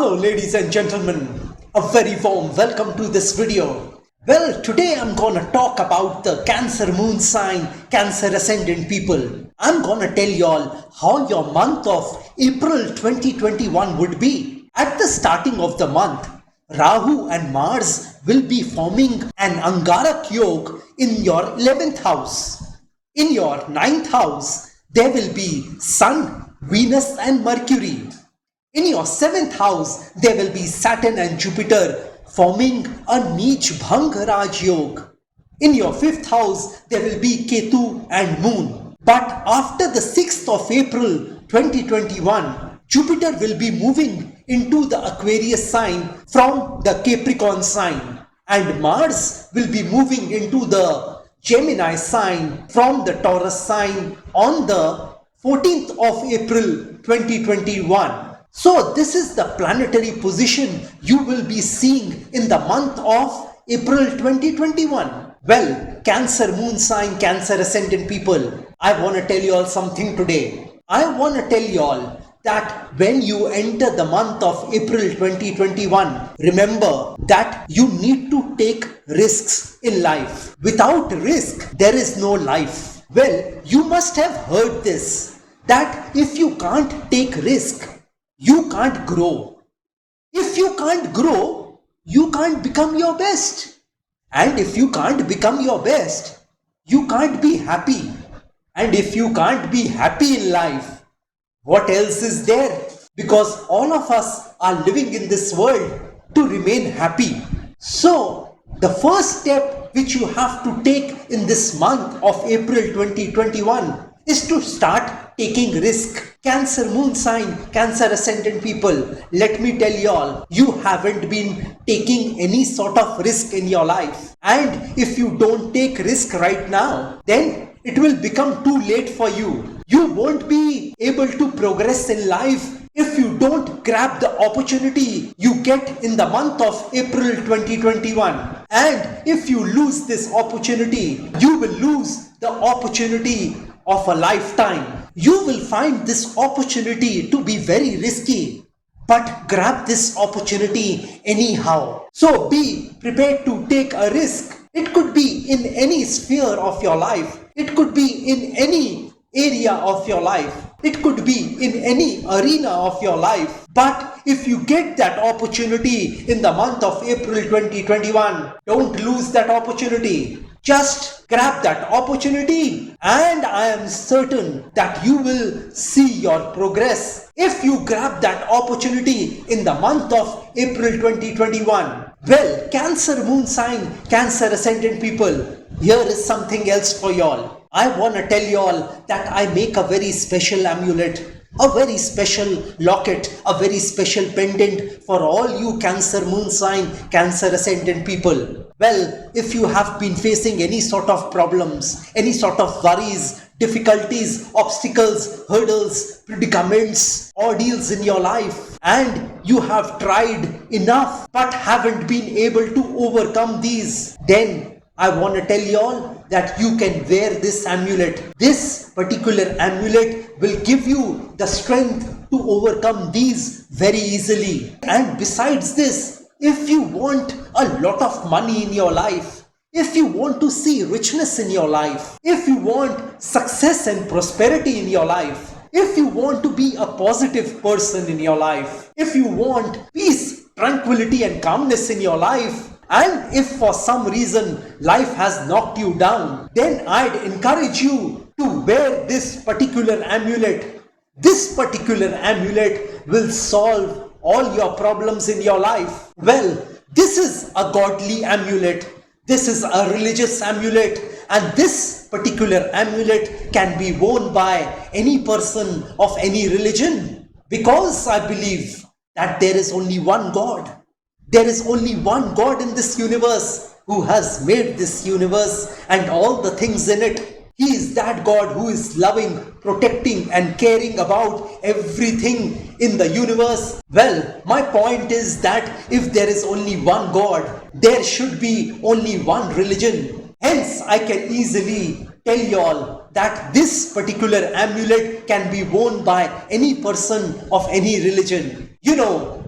Hello ladies and gentlemen, a very warm welcome to this video. Well, today I'm gonna talk about the Cancer moon sign, Cancer ascendant people. I'm gonna tell y'all how your month of April 2021 would be. At the starting of the month, Rahu and Mars will be forming an Angarak Yoga in your 11th house. In your 9th house, there will be Sun, Venus and Mercury. In your 7th house, there will be Saturn and Jupiter forming a Neech Bhang Raj Yoga. In your 5th house, there will be Ketu and Moon. But after the 6th of April 2021, Jupiter will be moving into the Aquarius sign from the Capricorn sign, and Mars will be moving into the Gemini sign from the Taurus sign on the 14th of April 2021. So this is the planetary position you will be seeing in the month of April 2021. Well, Cancer moon sign, Cancer ascendant people, I want to tell you all something today. I want to tell you all that when you enter the month of April 2021, remember that you need to take risks in life. Without risk, there is no life. Well, you must have heard this, that if you can't take risk, you can't grow. If you can't grow, you can't become your best. And if you can't become your best, you can't be happy. And if you can't be happy in life, what else is there? Because all of us are living in this world to remain happy. So, the first step which you have to take in this month of April 2021 is to start taking risk. Cancer moon sign, Cancer ascendant people, let me tell you all, you haven't been taking any sort of risk in your life. And if you don't take risk right now, then it will become too late for you. You won't be able to progress in life if you don't grab the opportunity you get in the month of April 2021. And if you lose this opportunity, you will lose the opportunity of a lifetime. You will find this opportunity to be very risky, but grab this opportunity anyhow. So be prepared to take a risk. It could be in any sphere of your life. It could be in any area of your life. It could be in any arena of your life. But if you get that opportunity in the month of April 2021, don't lose that opportunity. Just grab that opportunity, and I am certain that you will see your progress if you grab that opportunity in the month of April 2021. Well, Cancer moon sign, Cancer ascendant people, here is something else for y'all. I want to tell y'all that I make a very special amulet, a very special locket, a very special pendant for all you Cancer moon sign, Cancer ascendant people. Well, if you have been facing any sort of problems, any sort of worries, difficulties, obstacles, hurdles, predicaments, ordeals in your life, and you have tried enough but haven't been able to overcome these, then I want to tell you all that you can wear this amulet. This particular amulet will give you the strength to overcome these very easily. And besides this, if you want a lot of money in your life, if you want to see richness in your life, if you want success and prosperity in your life, if you want to be a positive person in your life, if you want peace, tranquility and calmness in your life, and if for some reason life has knocked you down, then I'd encourage you to wear this particular amulet. This particular amulet will solve all your problems in your life. Well, this is a godly amulet. This is a religious amulet, and this particular amulet can be worn by any person of any religion, because I believe that there is only one God. There is only one God in this universe who has made this universe and all the things in it. He is that God who is loving, protecting and caring about everything in the universe. Well, my point is that if there is only one God, there should be only one religion. Hence, I can easily tell you all that this particular amulet can be worn by any person of any religion. You know,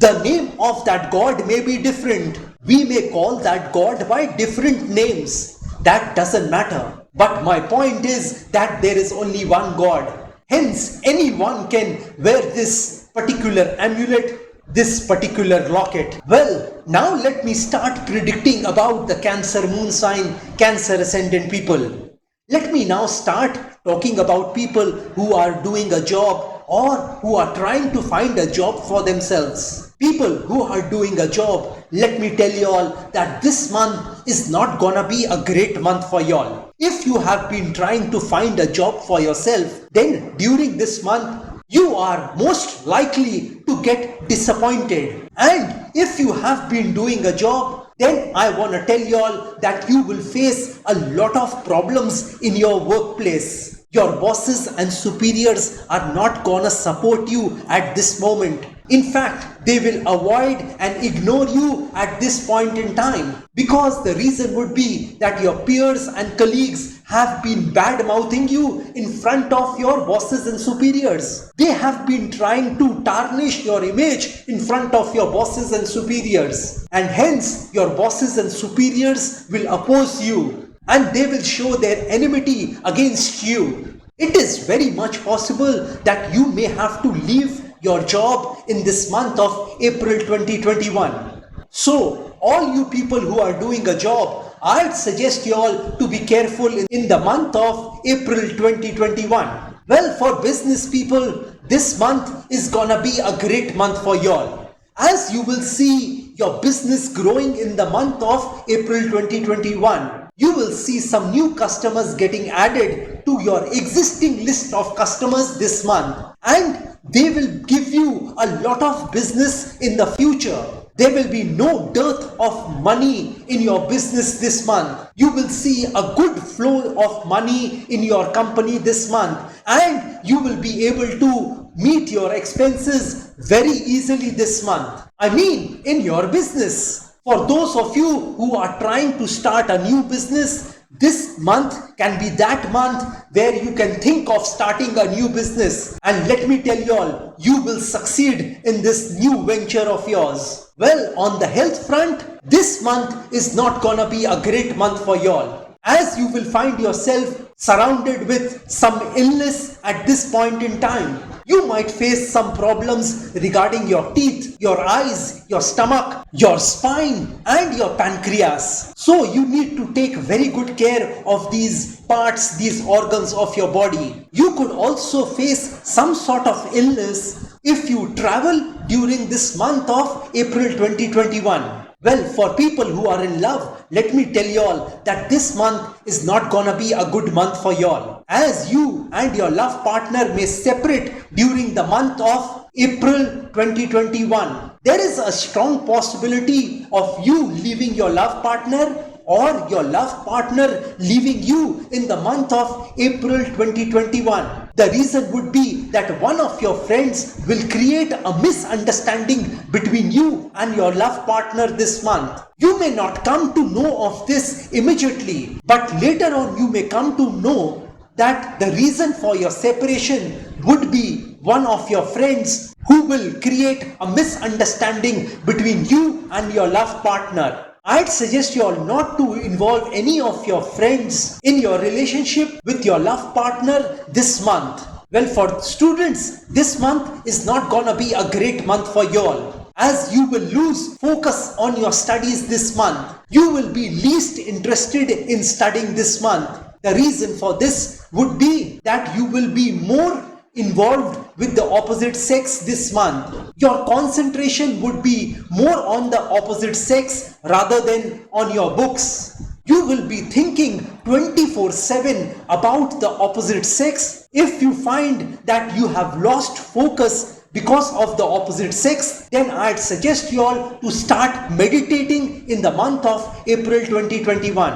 The name of that god may be different. We may call that god by different names. That doesn't matter. But my point is that there is only one god. Hence, anyone can wear this particular amulet, this particular locket. Well, now let me start predicting about the Cancer moon sign, Cancer ascendant people. Let me now start talking about people who are doing a job or who are trying to find a job for themselves. People who are doing a job, let me tell you all that this month is not gonna be a great month for y'all. If you have been trying to find a job for yourself, then during this month, you are most likely to get disappointed. And if you have been doing a job, then I want to tell you all that you will face a lot of problems in your workplace. Your bosses and superiors are not gonna support you at this moment. In fact, they will avoid and ignore you at this point in time, because the reason would be that your peers and colleagues have been bad mouthing you in front of your bosses and superiors. They have been trying to tarnish your image in front of your bosses and superiors, and hence your bosses and superiors will oppose you and they will show their enmity against you. It is very much possible that you may have to leave your job in this month of April 2021. So, all you people who are doing a job, I'd suggest you all to be careful in the month of April 2021. Well, for business people, this month is gonna be a great month for y'all, as you will see your business growing in the month of April 2021. You will see some new customers getting added to your existing list of customers this month, and they will give you a lot of business in the future. There will be no dearth of money in your business this month. You will see a good flow of money in your company this month, and you will be able to meet your expenses very easily this month. I mean, in your business. For those of you who are trying to start a new business, this month can be that month where you can think of starting a new business. And let me tell you all, you will succeed in this new venture of yours. Well, on the health front, this month is not gonna be a great month for y'all, as you will find yourself surrounded with some illness at this point in time. You might face some problems regarding your teeth, your eyes, your stomach, your spine, and your pancreas. So you need to take very good care of these parts, these organs of your body. You could also face some sort of illness if you travel during this month of April 2021. Well, for people who are in love, let me tell y'all that this month is not gonna be a good month for y'all, as you and your love partner may separate during the month of April 2021. There is a strong possibility of you leaving your love partner or your love partner leaving you in the month of April 2021. The reason would be that one of your friends will create a misunderstanding between you and your love partner this month. You may not come to know of this immediately, but later on you may come to know that the reason for your separation would be one of your friends who will create a misunderstanding between you and your love partner. I'd suggest you all not to involve any of your friends in your relationship with your love partner this month. Well, for students, this month is not gonna be a great month for you all, as you will lose focus on your studies this month. You will be least interested in studying this month. The reason for this would be that you will be more involved with the opposite sex this month. Your concentration would be more on the opposite sex rather than on your books. You will be thinking 24/7 about the opposite sex. If you find that you have lost focus because of the opposite sex, then I'd suggest you all to start meditating in the month of April 2021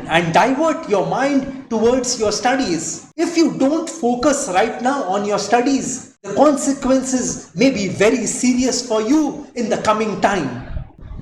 and divert your mind towards your studies. If you don't focus right now on your studies, the consequences may be very serious for you in the coming time.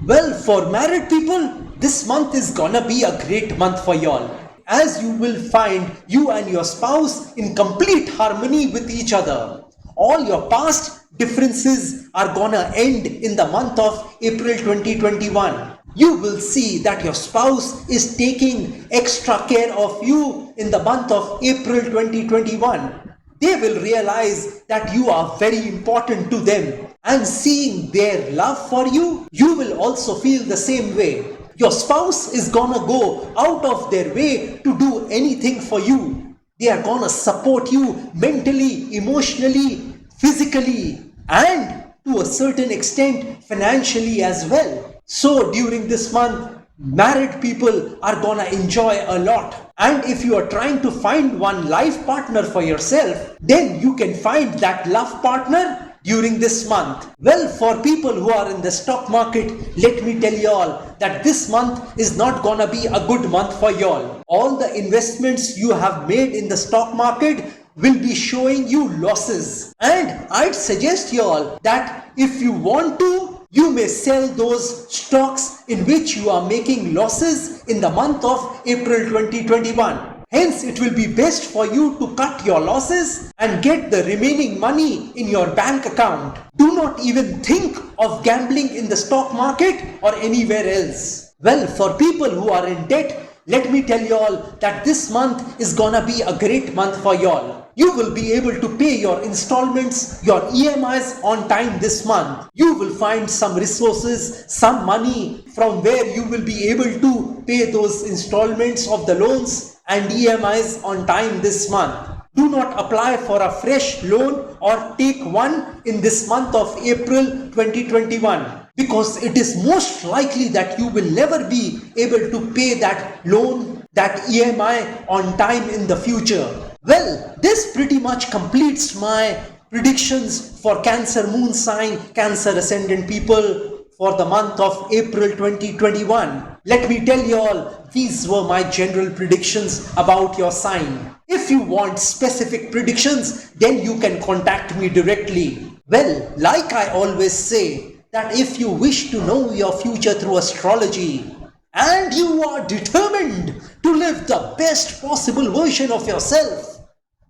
Well, for married people, this month is gonna be a great month for y'all, as you will find you and your spouse in complete harmony with each other. All your past differences are gonna end in the month of April 2021. You will see that your spouse is taking extra care of you in the month of April 2021. They will realize that you are very important to them, and seeing their love for you, you will also feel the same way. Your spouse is gonna go out of their way to do anything for you. They are gonna support you mentally, emotionally, physically, and to a certain extent financially as well. So during this month, married people are gonna enjoy a lot. And if you are trying to find one life partner for yourself, then you can find that love partner during this month. Well, for people who are in the stock market, let me tell you all that this month is not gonna be a good month for y'all. All the investments you have made in the stock market will be showing you losses. And I'd suggest you all that if you want to, you may sell those stocks in which you are making losses in the month of April 2021. Hence, it will be best for you to cut your losses and get the remaining money in your bank account. Do not even think of gambling in the stock market or anywhere else. Well, for people who are in debt, let me tell you all that this month is gonna be a great month for y'all. You will be able to pay your installments, your EMIs on time this month. You will find some resources, some money from where you will be able to pay those installments of the loans and EMIs on time this month. Do not apply for a fresh loan or take one in this month of April 2021, because it is most likely that you will never be able to pay that loan, that EMI on time in the future. Well, this pretty much completes my predictions for Cancer moon sign, Cancer ascendant people for the month of April 2021. Let me tell you all, these were my general predictions about your sign. If you want specific predictions, then you can contact me directly. Well, like I always say, that if you wish to know your future through astrology, and you are determined to live the best possible version of yourself,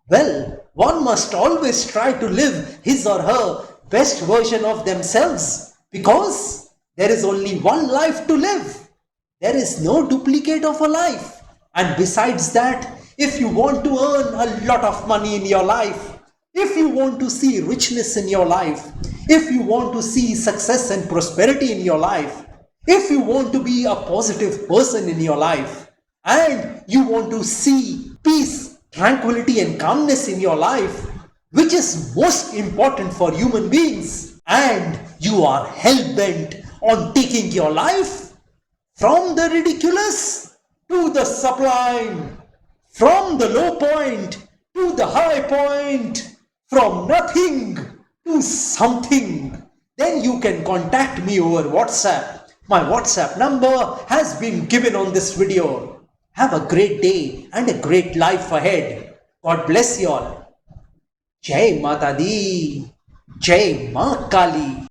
well, one must always try to live his or her best version of themselves, because there is only one life to live. There is no duplicate of a life. And besides that, if you want to earn a lot of money in your life, if you want to see richness in your life, if you want to see success and prosperity in your life, if you want to be a positive person in your life, and you want to see peace, tranquility and calmness in your life, which is most important for human beings, and you are hell-bent on taking your life from the ridiculous to the sublime, from the low point to the high point, from nothing to something, then you can contact me over WhatsApp. My WhatsApp number has been given on this video. Have a great day and a great life ahead. God bless you all. Jai Mata Di. Jai Ma Kali.